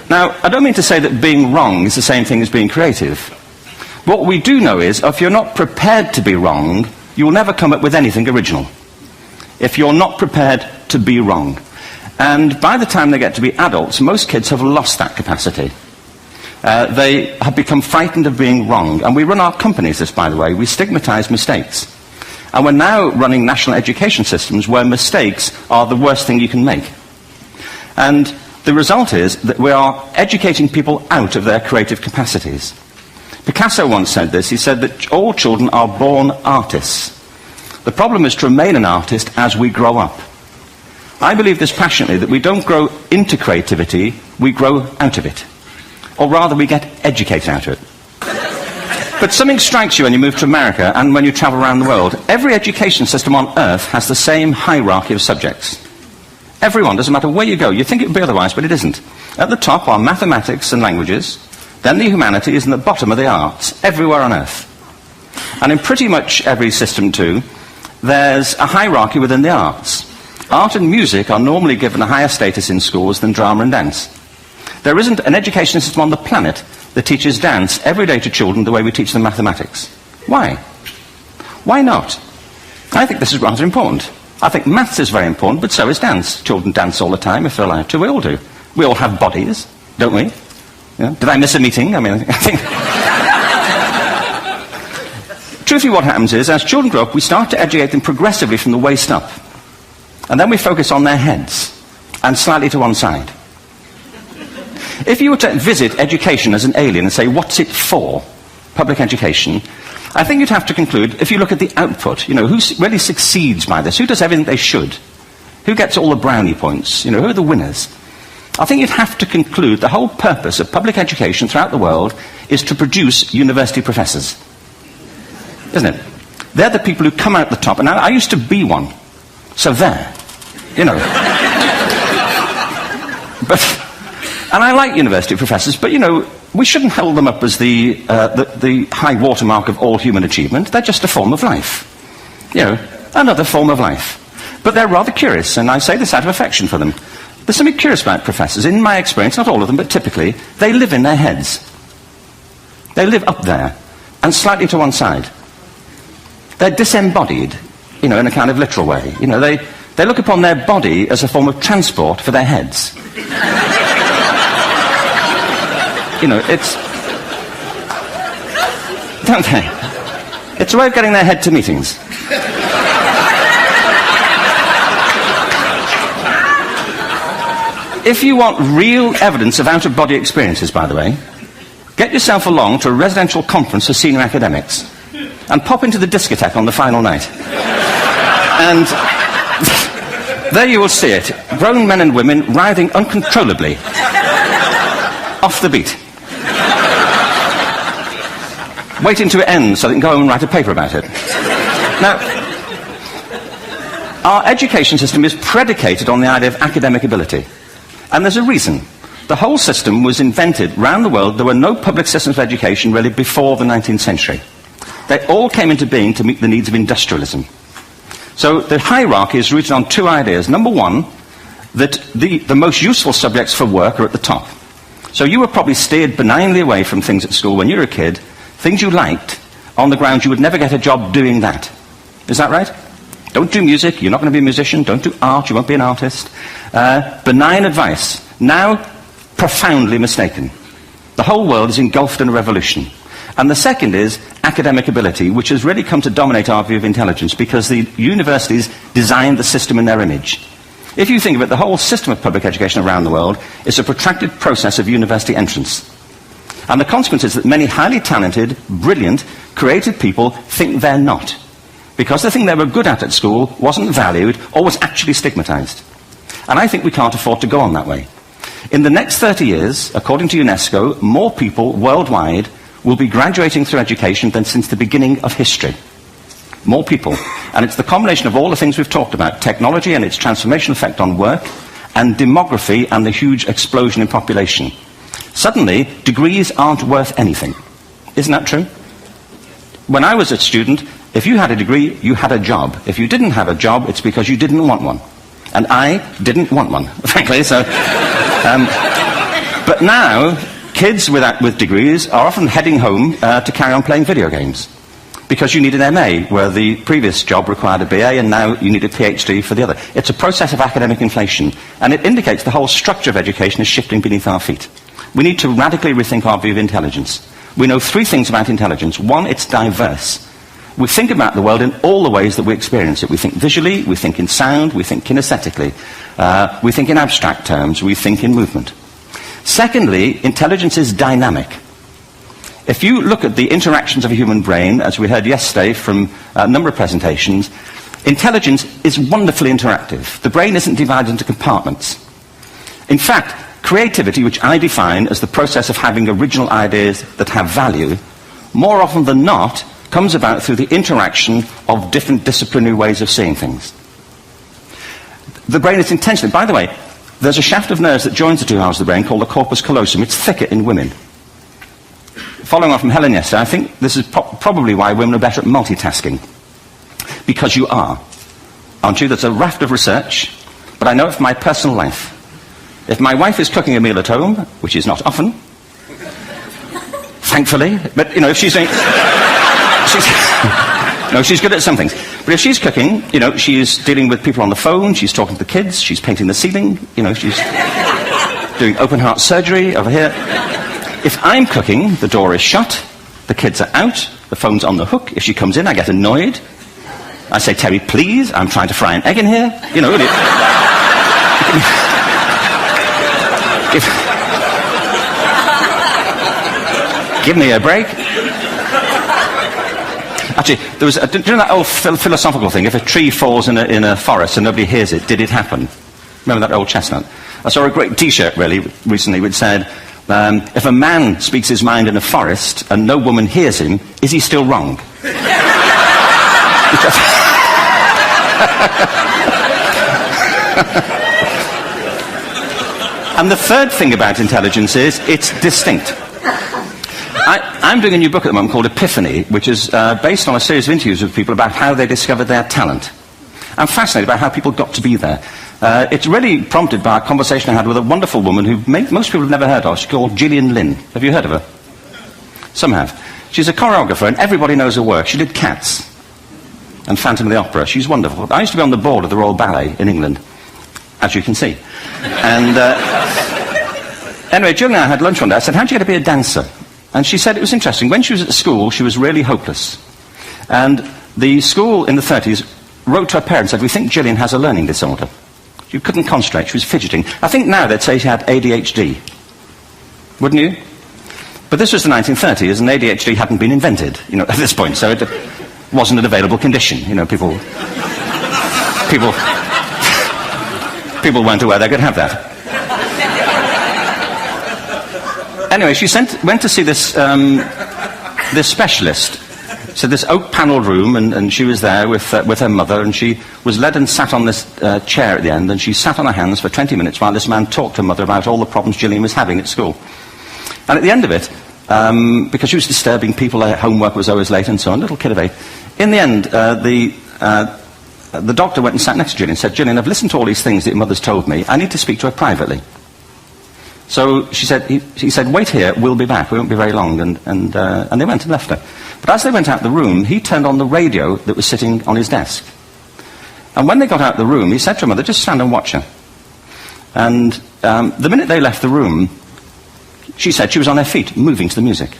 Now, I don't mean to say that being wrong is the same thing as being creative. What we do know is, if you're not prepared to be wrong, you'll never come up with anything original. If you're not prepared to be wrong. And by the time they get to be adults, most kids have lost that capacity. They have become frightened of being wrong. And we run our companies this, by the way. We stigmatize mistakes. And we're now running national education systems where mistakes are the worst thing you can make. And the result is that we are educating people out of their creative capacities. Picasso once said this. He said that all children are born artists. The problem is to remain an artist as we grow up. I believe this passionately, that we don't grow into creativity, we grow out of it. Or rather, we get educated out of it. But something strikes you when you move to America and when you travel around the world. Every education system on earth has the same hierarchy of subjects. Everyone, doesn't matter where you go. You think it would be otherwise, but it isn't. At the top are mathematics and languages, then the humanities, and the bottom are the arts, everywhere on earth. And in pretty much every system too, there's a hierarchy within the arts. Art and music are normally given a higher status in schools than drama and dance. There isn't an education system on the planet that teaches dance every day to children the way we teach them mathematics. Why? Why not? I think this is rather important. I think maths is very important, but so is dance. Children dance all the time if they're allowed to. We all do. We all have bodies, don't we? Yeah. Did I miss a meeting? I mean, I think... Truthfully, what happens is, as children grow up, we start to educate them progressively from the waist up. And then we focus on their heads, and slightly to one side. If you were to visit education as an alien and say, what's it for, public education, I think you'd have to conclude, if you look at the output, you know, who really succeeds by this? Who does everything they should? Who gets all the brownie points? You know, who are the winners? I think you'd have to conclude the whole purpose of public education throughout the world is to produce university professors. Isn't it? They're the people who come out the top, and I used to be one. So there, you know. And I like university professors, but, you know, we shouldn't hold them up as the high watermark of all human achievement. They're just a form of life. You know, another form of life. But they're rather curious, and I say this out of affection for them. There's something curious about professors. In my experience, not all of them, but typically, they live in their heads. They live up there, and slightly to one side. They're disembodied, you know, in a kind of literal way. You know, they look upon their body as a form of transport for their heads. You know, it's... Don't they? It's a way of getting their head to meetings. If you want real evidence of out-of-body experiences, by the way, get yourself along to a residential conference for senior academics and pop into the discotheque on the final night. And there you will see it. Grown men and women writhing uncontrollably off the beat. Waiting to end so they can go home and write a paper about it. Now, our education system is predicated on the idea of academic ability. And there's a reason. The whole system was invented around the world. There were no public systems of education really before the 19th century. They all came into being to meet the needs of industrialism. So the hierarchy is rooted on two ideas. Number one, that the most useful subjects for work are at the top. So you were probably steered benignly away from things at school when you were a kid, things you liked, on the grounds you would never get a job doing that. Is that right? Don't do music, you're not going to be a musician. Don't do art, you won't be an artist. Benign advice. Now, profoundly mistaken. The whole world is engulfed in a revolution. And the second is academic ability, which has really come to dominate our view of intelligence because the universities designed the system in their image. If you think of it, the whole system of public education around the world is a protracted process of university entrance. And the consequence is that many highly talented, brilliant, creative people think they're not. Because the thing they were good at school wasn't valued or was actually stigmatized. And I think we can't afford to go on that way. In the next 30 years, according to UNESCO, more people worldwide will be graduating through education than since the beginning of history. More people. And it's the combination of all the things we've talked about, technology and its transformational effect on work, and demography and the huge explosion in population. Suddenly, degrees aren't worth anything. Isn't that true? When I was a student, if you had a degree, you had a job. If you didn't have a job, it's because you didn't want one. And I didn't want one, frankly, so... But now, kids with degrees are often heading home to carry on playing video games. Because you need an MA, where the previous job required a BA, and now you need a PhD for the other. It's a process of academic inflation, and it indicates the whole structure of education is shifting beneath our feet. We need to radically rethink our view of intelligence. We know three things about intelligence. One, it's diverse. We think about the world in all the ways that we experience it. We think visually, we think in sound, we think kinesthetically, we think in abstract terms, we think in movement. Secondly, intelligence is dynamic. If you look at the interactions of a human brain, as we heard yesterday from a number of presentations, intelligence is wonderfully interactive. The brain isn't divided into compartments. In fact, creativity, which I define as the process of having original ideas that have value, more often than not, comes about through the interaction of different disciplinary ways of seeing things. The brain is intentionally... By the way, there's a shaft of nerves that joins the two halves of the brain called the corpus callosum. It's thicker in women. Following on from Helen yesterday, I think this is probably why women are better at multitasking. Because you are. Aren't you? There's a raft of research, but I know it from my personal life. If my wife is cooking a meal at home, which is not often, thankfully, but, you know, if she's doing... No, she's good at some things. But if she's cooking, you know, she's dealing with people on the phone, she's talking to the kids, she's painting the ceiling, you know, she's doing open heart surgery over here. If I'm cooking, the door is shut, the kids are out, the phone's on the hook. If she comes in, I get annoyed. I say, Terry, please, I'm trying to fry an egg in here. You know, give me a break. Actually, there was do you know that old philosophical thing? If a tree falls in a forest and nobody hears it, did it happen? Remember that old chestnut? I saw a great T-shirt, really, recently, which said, if a man speaks his mind in a forest and no woman hears him, is he still wrong? And the third thing about intelligence is it's distinct. I'm doing a new book at the moment called Epiphany, which is based on a series of interviews with people about how they discovered their talent. I'm fascinated by how people got to be there. It's really prompted by a conversation I had with a wonderful woman who most people have never heard of. She's called Gillian Lynn. Have you heard of her? Some have. She's a choreographer, and everybody knows her work. She did Cats and Phantom of the Opera. She's wonderful. I used to be on the board of the Royal Ballet in England, as you can see. And anyway, Gillian and I had lunch one day. I said, how'd you get to be a dancer? And she said it was interesting. When she was at school, she was really hopeless. And the school in the 30s wrote to her parents and said, we think Gillian has a learning disorder. She couldn't concentrate, she was fidgeting. I think now they'd say she had ADHD. Wouldn't you? But this was the 1930s, and ADHD hadn't been invented, you know, at this point, so it wasn't an available condition. You know, people weren't aware they could have that. Anyway, she went to see this specialist. So this oak-panelled room, and she was there with her mother, and she was led and sat on this chair at the end, and she sat on her hands for 20 minutes while this man talked to her mother about all the problems Gillian was having at school. And at the end of it, because she was disturbing people, her homework was always late and so on, little kid of 8, in the end, the doctor went and sat next to Gillian and said, Gillian, I've listened to all these things that your mother's told me. I need to speak to her privately. So he said, wait here, we'll be back, we won't be very long, and they went and left her. But as they went out the room, he turned on the radio that was sitting on his desk. And when they got out the room, he said to her mother, just stand and watch her. And the minute they left the room, she said she was on her feet, moving to the music.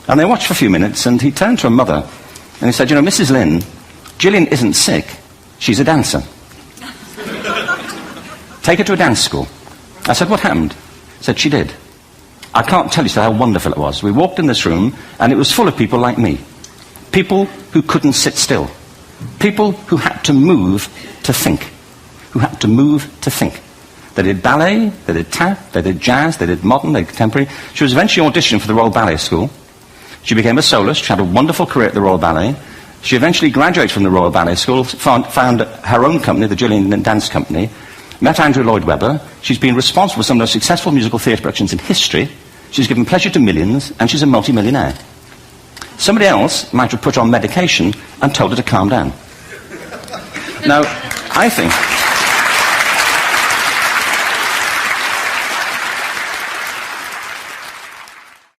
And they watched for a few minutes, and he turned to her mother, and he said, you know, Mrs. Lynn, Gillian isn't sick, she's a dancer. Take her to a dance school. I said, what happened? He said, she did. I can't tell you how wonderful it was. We walked in this room, and it was full of people like me. People who couldn't sit still. People who had to move to think. Who had to move to think. They did ballet, they did tap, they did jazz, they did modern, they did contemporary. She was eventually auditioned for the Royal Ballet School. She became a soloist. She had a wonderful career at the Royal Ballet. She eventually graduated from the Royal Ballet School, found her own company, the Gillian Dance Company, met Andrew Lloyd Webber. She's been responsible for some of the most successful musical theatre productions in history. She's given pleasure to millions, and she's a multi-millionaire. Somebody else might have put her on medication and told her to calm down. Now, I think...